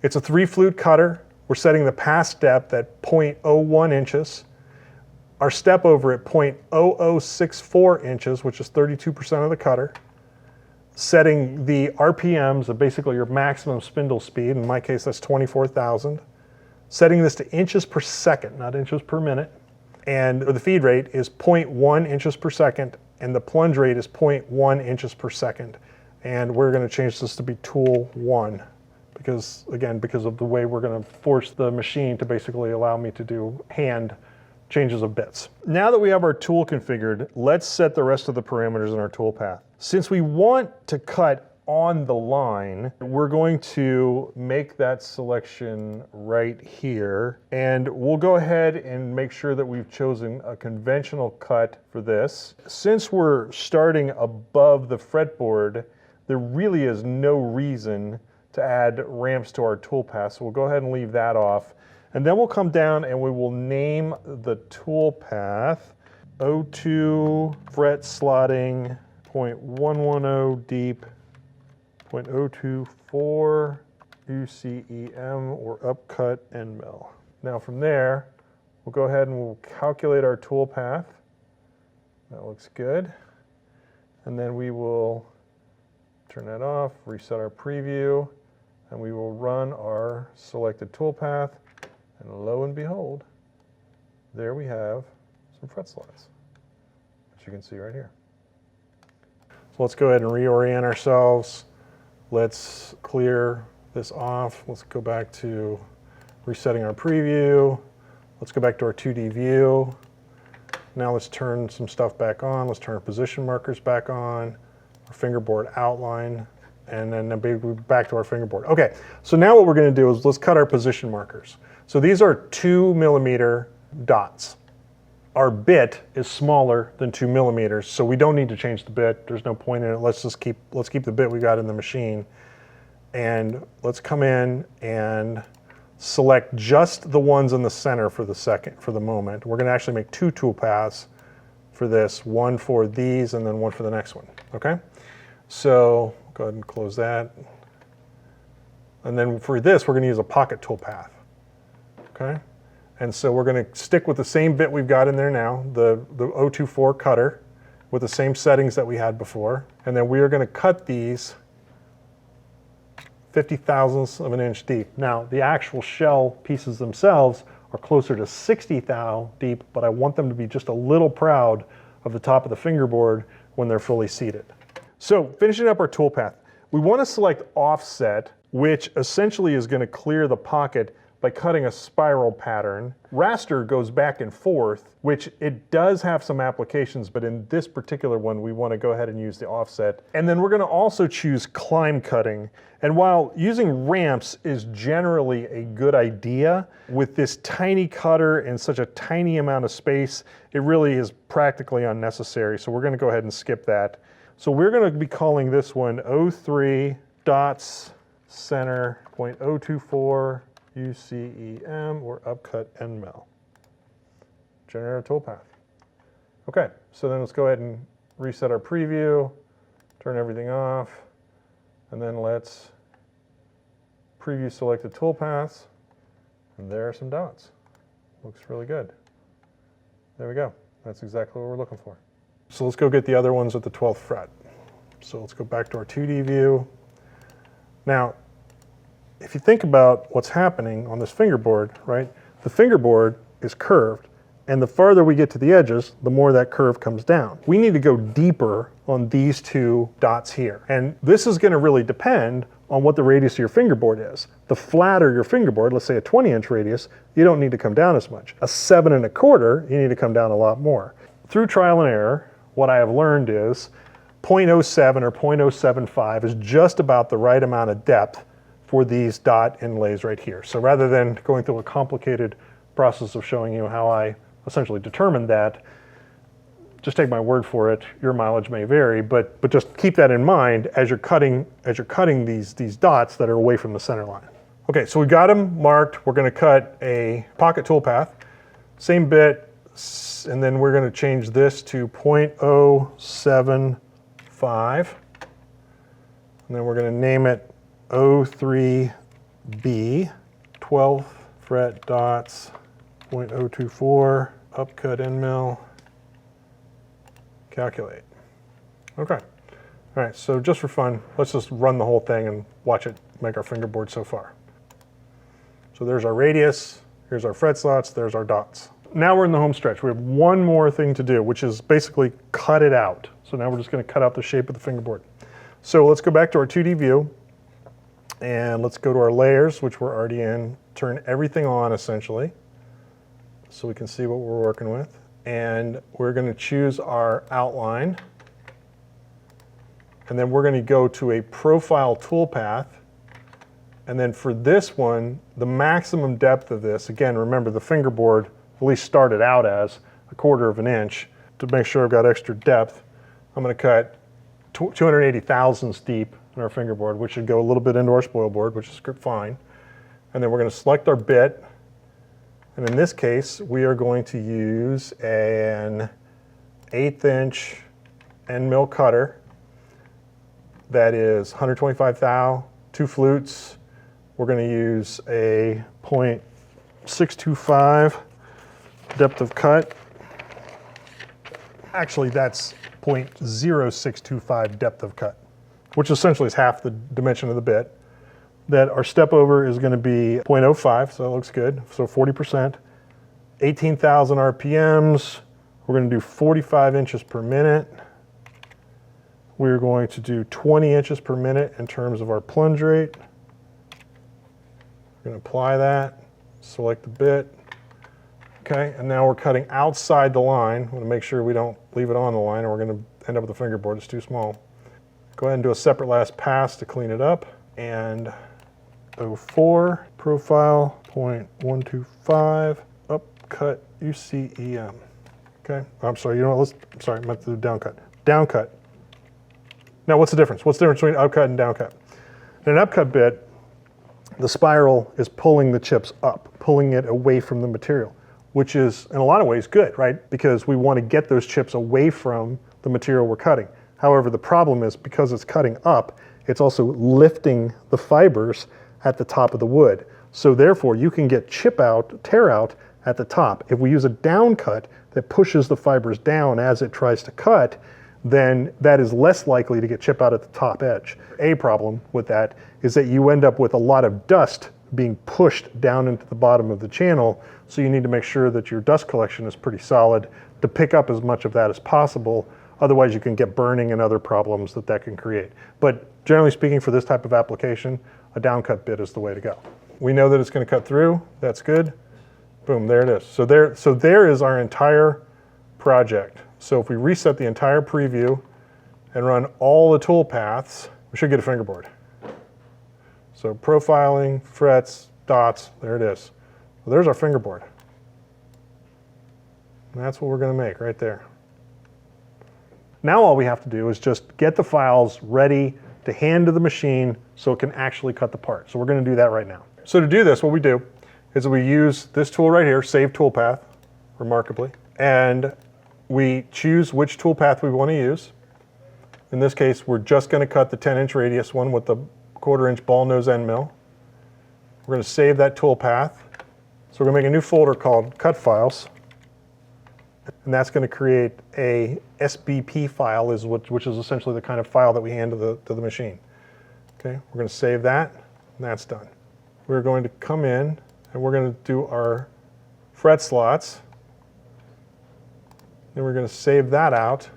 It's a 3-flute cutter. We're setting the pass depth at 0.01 inches. Our step over at 0.0064 inches, which is 32% of the cutter. Setting the RPMs of basically your maximum spindle speed. In my case, that's 24,000. Setting this to inches per second, not inches per minute. And the feed rate is 0.1 inches per second, and the plunge rate is 0.1 inches per second. And we're going to change this to be tool 1, because of the way we're going to force the machine to basically allow me to do hand changes of bits. Now that we have our tool configured, let's set the rest of the parameters in our toolpath. Since we want to cut on the line, we're going to make that selection right here, and we'll go ahead and make sure that we've chosen a conventional cut for this. Since we're starting above the fretboard, there really is no reason to add ramps to our toolpath, so we'll go ahead and leave that off. And then we'll come down and we will name the toolpath 02 fret slotting 0.110 deep 0.024 UCEM or upcut end mill. Now from there, we'll go ahead and we'll calculate our toolpath. That looks good. And then we will turn that off, reset our preview, and we will run our selected toolpath. And lo and behold, there we have some fret slots, which you can see right here. So let's go ahead and reorient ourselves. Let's clear this off. Let's go back to resetting our preview. Let's go back to our 2D view. Now let's turn some stuff back on. Let's turn our position markers back on, our fingerboard outline, and then back to our fingerboard. Okay, so now what we're going to do is let's cut our position markers. So these are 2 millimeter dots. Our bit is smaller than 2 millimeters, so we don't need to change the bit. There's no point in it. Let's keep the bit we got in the machine. And let's come in and select just the ones in the center for the moment. We're going to actually make 2 toolpaths for this, one for these and then one for the next one. Okay? So go ahead and close that. And then for this, we're going to use a pocket toolpath. okay? And so we're going to stick with the same bit we've got in there now, the 024 cutter, with the same settings that we had before. And then we are going to cut these 50 thousandths of an inch deep. Now, the actual shell pieces themselves are closer to 60 thou deep, but I want them to be just a little proud of the top of the fingerboard when they're fully seated. So finishing up our toolpath, we want to select offset, which essentially is going to clear the pocket by cutting a spiral pattern. Raster goes back and forth, which it does have some applications, but in this particular one, we want to go ahead and use the offset. And then we're going to also choose climb cutting. And while using ramps is generally a good idea, with this tiny cutter and such a tiny amount of space, it really is practically unnecessary. So we're going to go ahead and skip that. So we're going to be calling this one 03 dots center 0.024 UCEM or upcut end mill. Generate a toolpath. Okay, so then let's go ahead and reset our preview, turn everything off, and then let's preview selected toolpaths, and there are some dots. Looks really good. There we go. That's exactly what we're looking for. So let's go get the other ones at the 12th fret. So let's go back to our 2D view. Now, if you think about what's happening on this fingerboard, right? The fingerboard is curved, and the farther we get to the edges, the more that curve comes down. We need to go deeper on these two dots here. And this is going to really depend on what the radius of your fingerboard is. The flatter your fingerboard, let's say a 20-inch radius, you don't need to come down as much. A 7 1/4, you need to come down a lot more. Through trial and error, what I have learned is 0.07 or 0.075 is just about the right amount of depth for these dot inlays right here. So rather than going through a complicated process of showing you how I essentially determined that, just take my word for it. Your mileage may vary, but just keep that in mind as you're cutting these dots that are away from the center line. Okay, so we got them marked. We're going to cut a pocket toolpath, same bit, and then we're going to change this to 0.075, and then we're going to name it 03B, 12th fret dots, 0.024, upcut end mill, calculate. Okay. All right, so just for fun, let's just run the whole thing and watch it make our fingerboard so far. So there's our radius, here's our fret slots, there's our dots. Now we're in the home stretch. We have one more thing to do, which is basically cut it out. So now we're just going to cut out the shape of the fingerboard. So let's go back to our 2D view, and let's go to our layers, which we're already in, turn everything on essentially, so we can see what we're working with. And we're going to choose our outline, and then we're going to go to a profile toolpath. And then for this one, the maximum depth of this, again, remember the fingerboard at least started out as 1/4 inch. To make sure I've got extra depth, I'm going to cut 280 thousandths deep in our fingerboard, which should go a little bit into our spoil board, which is fine. And then we're going to select our bit. And in this case, we are going to use an 1/8 inch end mill cutter that is 125 thou, 2 flutes. We're going to use a 0.625 depth of cut. Actually, that's 0.0625 depth of cut, which essentially is half the dimension of the bit. That our step over is going to be 0.05, so that looks good. So 40%, 18,000 RPMs. We're going to do 45 inches per minute. We're going to do 20 inches per minute in terms of our plunge rate. We're going to apply that, select the bit. Okay, and now we're cutting outside the line. We want to make sure we don't leave it on the line, or we're going to end up with a fingerboard that's too small. Go ahead and do a separate last pass to clean it up. And 04, profile, 0.125, upcut UCEM. Okay, I'm sorry, you know what, I meant to do down cut. Down cut. Now what's the difference? What's the difference between upcut and down cut? In an upcut bit, the spiral is pulling the chips up, pulling it away from the material, which is in a lot of ways good, right? Because we want to get those chips away from the material we're cutting. However, the problem is because it's cutting up, it's also lifting the fibers at the top of the wood. So therefore you can get chip out, tear out at the top. If we use a down cut that pushes the fibers down as it tries to cut, then that is less likely to get chip out at the top edge. A problem with that is that you end up with a lot of dust being pushed down into the bottom of the channel, so you need to make sure that your dust collection is pretty solid to pick up as much of that as possible. Otherwise you can get burning and other problems that can create. But generally speaking, for this type of application, a downcut bit is the way to go. We know that it's going to cut through. That's good. Boom, there it is. So there is our entire project. So if we reset the entire preview and run all the tool paths, we should get a fingerboard. So profiling, frets, dots, there it is. Well, there's our fingerboard. And that's what we're going to make right there. Now all we have to do is just get the files ready to hand to the machine so it can actually cut the part. So we're going to do that right now. So to do this, what we do is we use this tool right here, Save Toolpath, remarkably, and we choose which toolpath we want to use. In this case, we're just going to cut the 10-inch radius one with the 1/4-inch ball nose end mill. We're going to save that toolpath. So we're going to make a new folder called Cut Files, and that's going to create a SBP file, which is essentially the kind of file that we hand to the machine. Okay, we're going to save that, and that's done. We're going to come in and we're going to do our fret slots. Then we're going to save that out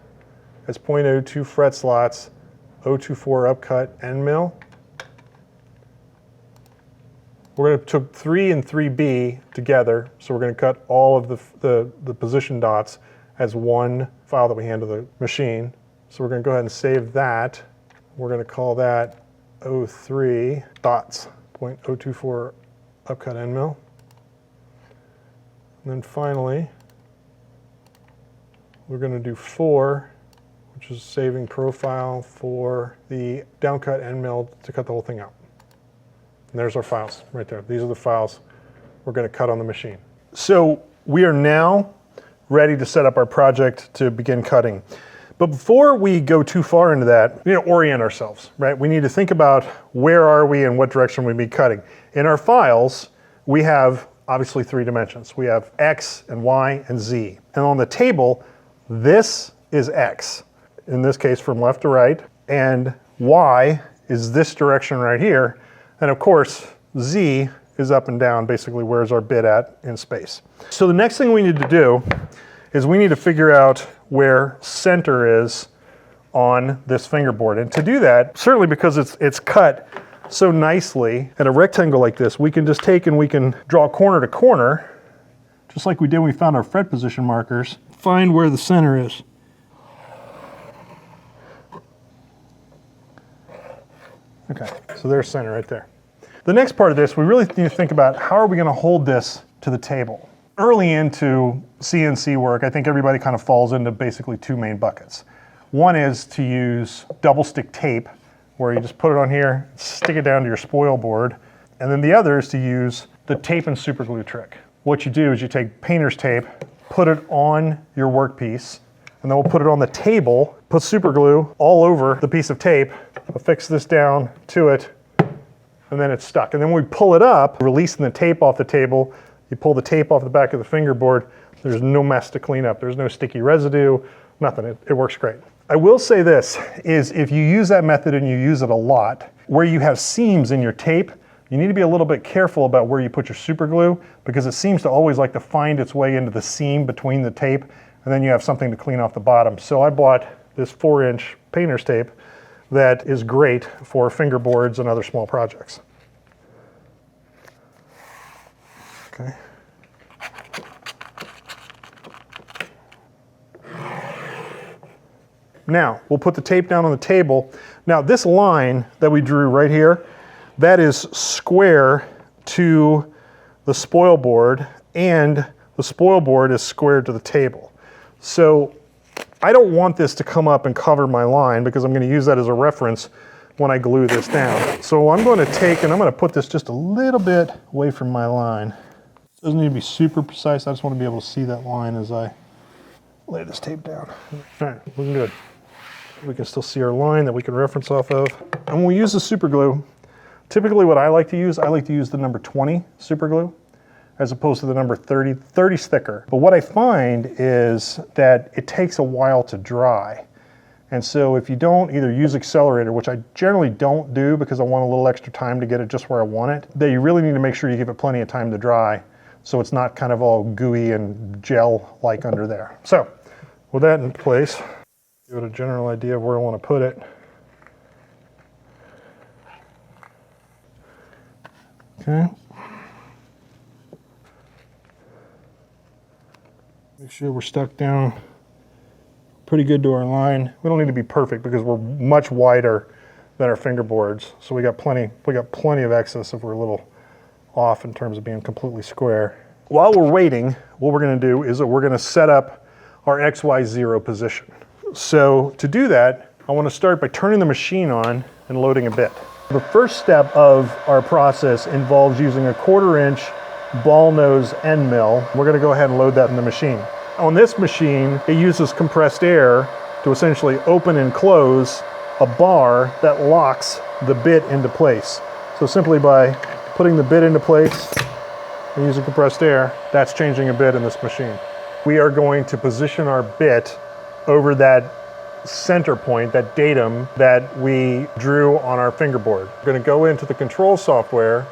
as 0.02 fret slots, 024 upcut end mill. We're going to put 3 and 3B together, so we're going to cut all of the position dots as one file that we hand to the machine. So we're going to go ahead and save that. We're going to call that 03 dots, 0.024 upcut end mill. And then finally, we're going to do 4, which is saving profile for the downcut end mill to cut the whole thing out. And there's our files right there. These are the files we're going to cut on the machine. So we are now ready to set up our project to begin cutting. But before we go too far into that, we need to orient ourselves, right? We need to think about where are we and what direction we be cutting. In our files, we have obviously 3 dimensions. We have X and Y and Z. And on the table, this is X, in this case from left to right, and Y is this direction right here. And of course, Z is up and down, basically where's our bit at in space. So the next thing we need to do is we need to figure out where center is on this fingerboard. And to do that, certainly because it's cut so nicely at a rectangle like this, we can just take and we can draw corner to corner, just like we did when we found our fret position markers, find where the center is. Okay, so there's center right there. The next part of this, we really need to think about how are we going to hold this to the table. Early into CNC work, I think everybody kind of falls into basically 2 main buckets. One is to use double stick tape, where you just put it on here, stick it down to your spoil board, and then the other is to use the tape and super glue trick. What you do is you take painter's tape, put it on your workpiece, and then we'll put it on the table, put super glue all over the piece of tape, affix this down to it, and then it's stuck. And then when we pull it up, releasing the tape off the table, you pull the tape off the back of the fingerboard, there's no mess to clean up. There's no sticky residue, nothing. It works great. I will say this, is if you use that method and you use it a lot, where you have seams in your tape, you need to be a little bit careful about where you put your super glue, because it seems to always like to find its way into the seam between the tape, and then you have something to clean off the bottom. So I bought this 4-inch painter's tape that is great for fingerboards and other small projects. Okay. Now, we'll put the tape down on the table. Now, this line that we drew right here, that is square to the spoil board, and the spoil board is square to the table. So I don't want this to come up and cover my line, because I'm going to use that as a reference when I glue this down. So I'm going to take and I'm going to put this just a little bit away from my line. It doesn't need to be super precise. I just want to be able to see that line as I lay this tape down. All right, looking good. We can still see our line that we can reference off of. And when we use the super glue, Typically what I like to use the number 20 super glue as opposed to the number 30. 30's thicker. But what I find is that it takes a while to dry. And so if you don't either use accelerator, which I generally don't do because I want a little extra time to get it just where I want it, that you really need to make sure you give it plenty of time to dry so it's not kind of all gooey and gel-like under there. So with that in place, give it a general idea of where I want to put it. Okay. Make sure we're stuck down pretty good to our line. We don't need to be perfect because we're much wider than our fingerboards. So we got plenty of excess if we're a little off in terms of being completely square. While we're waiting, what we're gonna do is that we're gonna set up our XY0 position. So to do that, I wanna start by turning the machine on and loading a bit. The first step of our process involves using a 1/4 inch ball nose end mill. We're gonna go ahead and load that in the machine. On this machine, it uses compressed air to essentially open and close a bar that locks the bit into place. So simply by putting the bit into place and using compressed air, that's changing a bit in this machine. We are going to position our bit over that center point, that datum that we drew on our fingerboard. We're going to go into the control software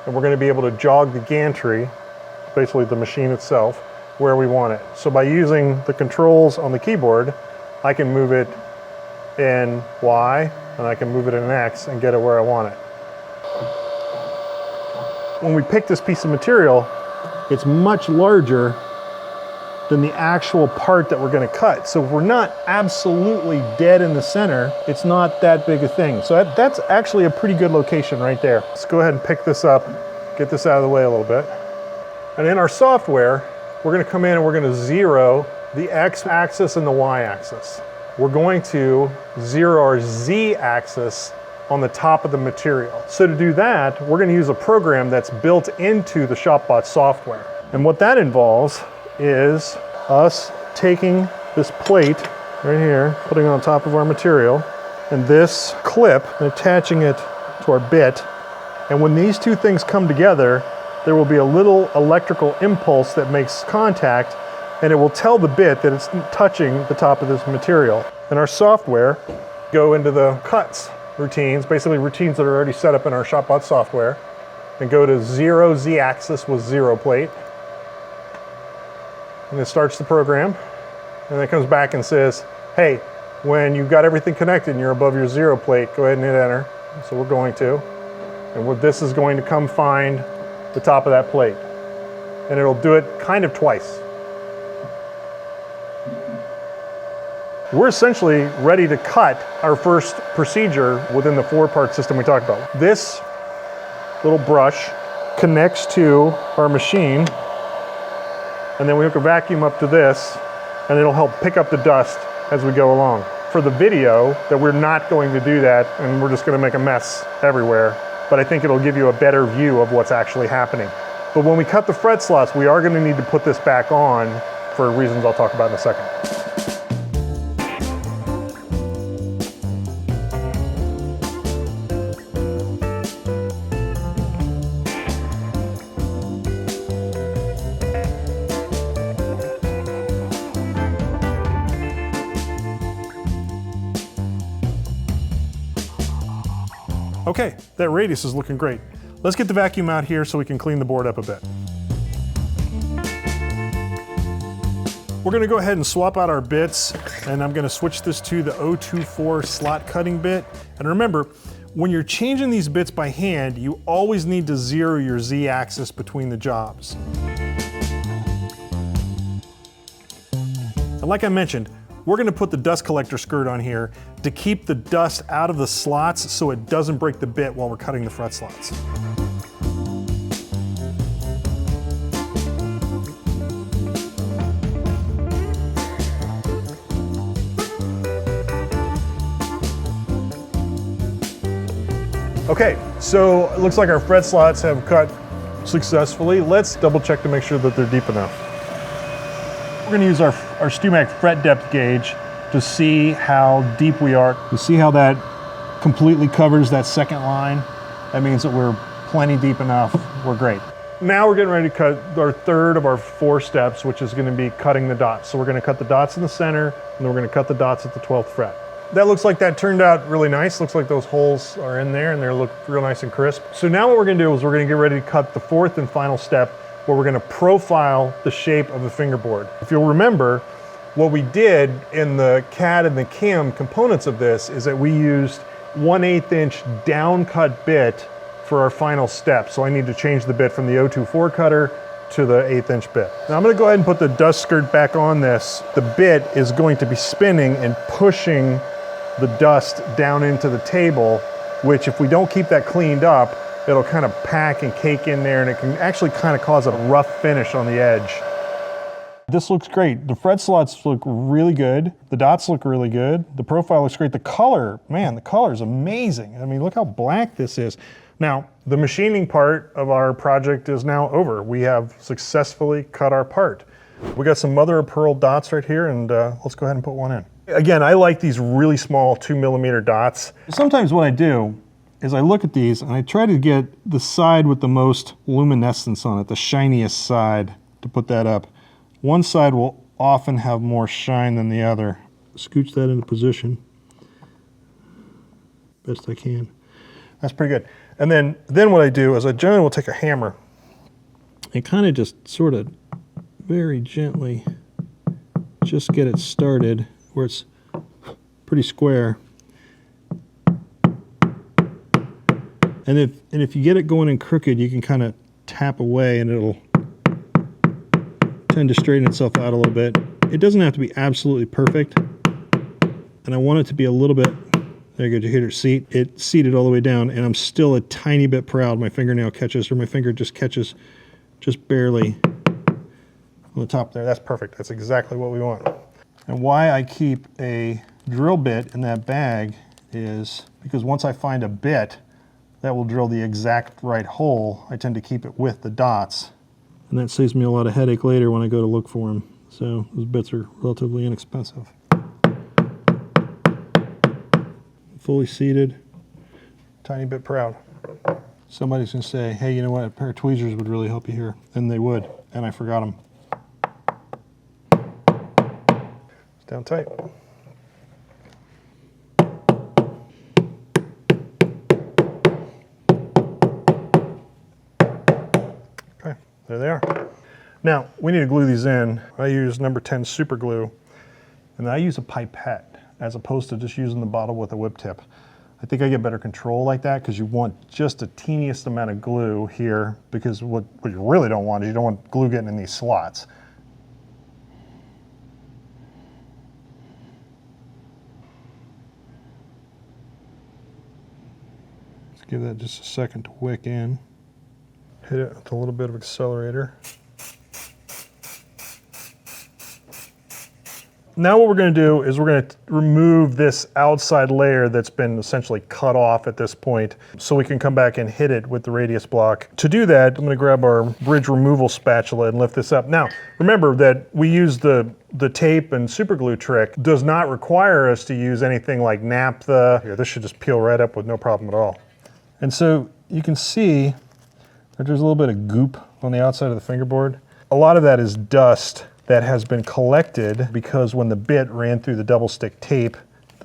and we're going to be able to jog the gantry, basically the machine itself, where we want it. So by using the controls on the keyboard, I can move it in Y and I can move it in X and get it where I want it. When we pick this piece of material, it's much larger than the actual part that we're going to cut. So if we're not absolutely dead in the center, it's not that big a thing. So that's actually a pretty good location right there. Let's go ahead and pick this up, get this out of the way a little bit. And in our software, we're going to come in and we're going to zero the X axis and the Y axis. We're going to zero our Z axis on the top of the material. So to do that, we're going to use a program that's built into the ShopBot software. And what that involves is us taking this plate right here, putting it on top of our material, and this clip and attaching it to our bit. And when these two things come together, there will be a little electrical impulse that makes contact, and it will tell the bit that it's touching the top of this material. In our software, go into the cuts routines, basically routines that are already set up in our ShopBot software, and go to 0 Z axis with 0 plate. And it starts the program, and it comes back and says, hey, when you've got everything connected and you're above your 0 plate, go ahead and hit enter. So we're going to. And this is going to come find the top of that plate. And it'll do it kind of twice. We're essentially ready to cut our first procedure within the 4-part system we talked about. This little brush connects to our machine, and then we hook a vacuum up to this, and it'll help pick up the dust as we go along. For the video, that we're not going to do that, and we're just going to make a mess everywhere, but I think it'll give you a better view of what's actually happening. But when we cut the fret slots, we are going to need to put this back on for reasons I'll talk about in a second. Okay, that radius is looking great. Let's get the vacuum out here so we can clean the board up a bit. We're gonna go ahead and swap out our bits, and I'm gonna switch this to the 024 slot cutting bit. And remember, when you're changing these bits by hand, you always need to zero your Z axis between the jobs. And like I mentioned, we're gonna put the dust collector skirt on here to keep the dust out of the slots so it doesn't break the bit while we're cutting the fret slots. Okay, so it looks like our fret slots have cut successfully. Let's double check to make sure that they're deep enough. We're gonna use our StewMac fret depth gauge to see how deep we are. You see how that completely covers that second line? That means that we're plenty deep enough, we're great. Now we're getting ready to cut our third of our 4 steps, which is gonna be cutting the dots. So we're gonna cut the dots in the center, and then we're gonna cut the dots at the 12th fret. That looks like that turned out really nice. Looks like those holes are in there and they look real nice and crisp. So now what we're gonna do is we're gonna get ready to cut the 4th and final step, where we're gonna profile the shape of the fingerboard. If you'll remember, what we did in the CAD and the CAM components of this is that we used 1/8 inch down cut bit for our final step. So I need to change the bit from the 024 cutter to the 1/8 inch bit. Now I'm gonna go ahead and put the dust skirt back on this. The bit is going to be spinning and pushing the dust down into the table, which if we don't keep that cleaned up, it'll kind of pack and cake in there and it can actually kind of cause a rough finish on the edge. This looks great. The fret slots look really good. The dots look really good. The profile looks great. The color, man, the color is amazing. I mean, look how black this is. Now, the machining part of our project is now over. We have successfully cut our part. We got some mother of pearl dots right here, and let's go ahead and put one in. Again, I like these really small 2mm dots. Sometimes what I do is I look at these and I try to get the side with the most luminescence on it, the shiniest side, to put that up. One side will often have more shine than the other. Scooch that into position best I can. That's pretty good. And then what I do is I generally will take a hammer and kind of just sort of very gently just get it started where it's pretty square. And if you get it going in crooked, you can kind of tap away and it'll tend to straighten itself out a little bit. It doesn't have to be absolutely perfect. And I want it to be a little bit, there you go, you hit her seat. It seated all the way down and I'm still a tiny bit proud. My fingernail catches, or my finger just catches just barely on the top there. That's perfect. That's exactly what we want. And why I keep a drill bit in that bag is because once I find a bit that will drill the exact right hole, I tend to keep it with the dots. And that saves me a lot of headache later when I go to look for them. So those bits are relatively inexpensive. Fully seated, tiny bit proud. Somebody's gonna say, hey, you know what, a pair of tweezers would really help you here. And they would, and I forgot them. It's down tight. Okay, there they are. Now, we need to glue these in. I use number 10 super glue, and I use a pipette as opposed to just using the bottle with a whip tip. I think I get better control like that because you want just the teeniest amount of glue here, because what you really don't want is you don't want glue getting in these slots. Let's give that just a second to wick in. Hit it with a little bit of accelerator. Now what we're going to do is we're going to remove this outside layer that's been essentially cut off at this point so we can come back and hit it with the radius block. To do that, I'm going to grab our bridge removal spatula and lift this up. Now, remember that we use the tape and super glue trick does not require us to use anything like naphtha. Here, this should just peel right up with no problem at all. And so you can see that there's a little bit of goop on the outside of the fingerboard. A lot of that is dust that has been collected because when the bit ran through the double stick tape,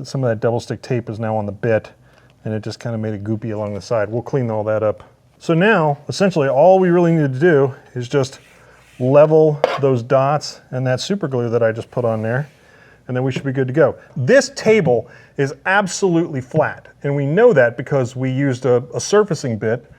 some of that double stick tape is now on the bit and it just kind of made it goopy along the side. We'll clean all that up. So now, essentially all we really need to do is just level those dots and that super glue that I just put on there, and then we should be good to go. This table is absolutely flat, and we know that because we used a surfacing bit,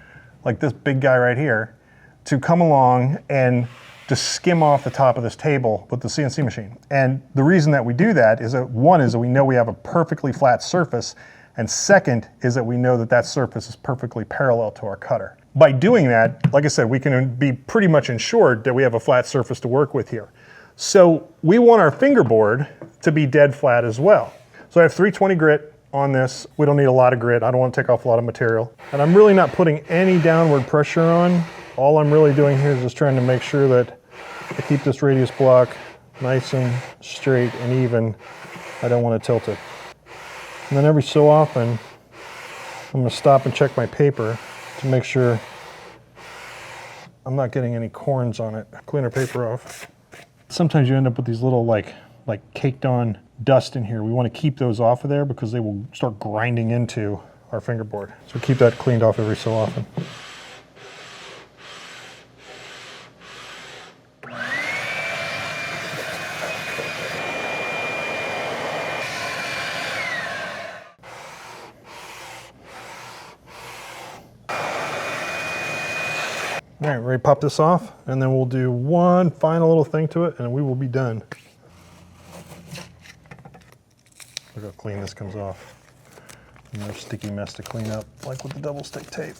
like this big guy right here, to come along and just skim off the top of this table with the CNC machine. And the reason that we do that is that one is that we know we have a perfectly flat surface, and second is that we know that that surface is perfectly parallel to our cutter. By doing that, like I said, we can be pretty much ensured that we have a flat surface to work with here. So we want our fingerboard to be dead flat as well. So I have 320 grit on this. We don't need a lot of grit. I don't want to take off a lot of material. And I'm really not putting any downward pressure on. All I'm really doing here is just trying to make sure that I keep this radius block nice and straight and even. I don't want to tilt it. And then every so often, I'm going to stop and check my paper to make sure I'm not getting any corns on it. Clean our paper off. Sometimes you end up with these little like caked on dust in here. We want to keep those off of there because they will start grinding into our fingerboard. So keep that cleaned off every so often. All right, ready to pop this off, and then we'll do one final little thing to it, and we will be done. Look how clean this comes off. No sticky mess to clean up, like with the double stick tape.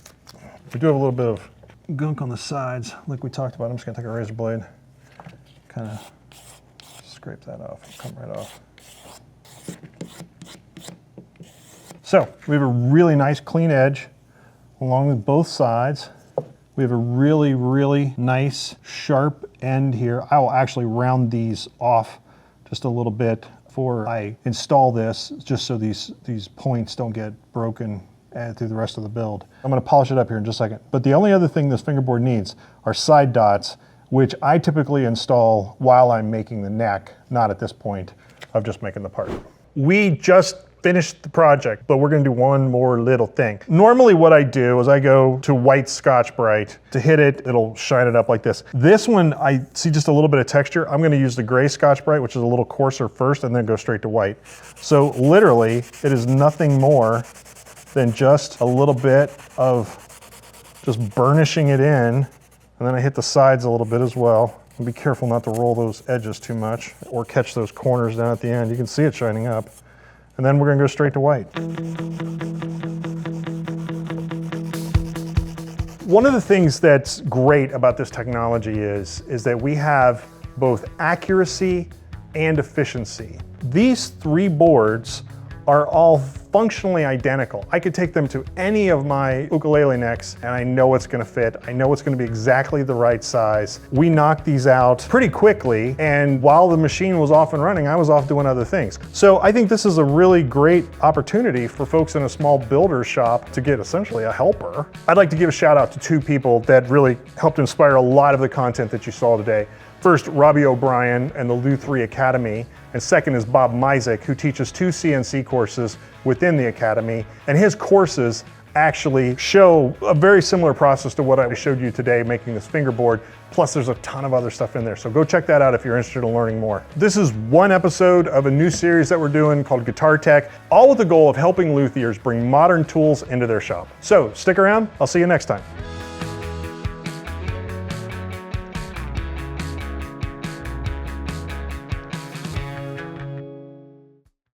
We do have a little bit of gunk on the sides, like we talked about. I'm just gonna take a razor blade, kind of scrape that off, come right off. So we have a really nice clean edge along with both sides. We have a really, really nice sharp end here. I will actually round these off just a little bit before I install this, just so these points don't get broken through the rest of the build. I'm gonna polish it up here in just a second. But the only other thing this fingerboard needs are side dots, which I typically install while I'm making the neck, not at this point of just making the part. We just finished the project, but we're gonna do one more little thing. Normally what I do is I go to white Scotch-Brite. To hit it, it'll shine it up like this. This one, I see just a little bit of texture. I'm gonna use the gray Scotch-Brite, which is a little coarser first, and then go straight to white. So literally, it is nothing more than just a little bit of just burnishing it in, and then I hit the sides a little bit as well. And be careful not to roll those edges too much or catch those corners down at the end. You can see it shining up. And then we're gonna go straight to white. One of the things that's great about this technology is that we have both accuracy and efficiency. These three boards are all functionally identical. I could take them to any of my ukulele necks and I know it's gonna fit. I know it's gonna be exactly the right size. We knocked these out pretty quickly, and while the machine was off and running, I was off doing other things. So I think this is a really great opportunity for folks in a small builder shop to get essentially a helper. I'd like to give a shout out to two people that really helped inspire a lot of the content that you saw today. First, Robbie O'Brien and the Lu 3 Academy, and second is Bob Mizek, who teaches 2 CNC courses within the Academy, and his courses actually show a very similar process to what I showed you today making this fingerboard, plus there's a ton of other stuff in there, so go check that out if you're interested in learning more. This is one episode of a new series that we're doing called Guitar Tech, all with the goal of helping luthiers bring modern tools into their shop. So stick around, I'll see you next time.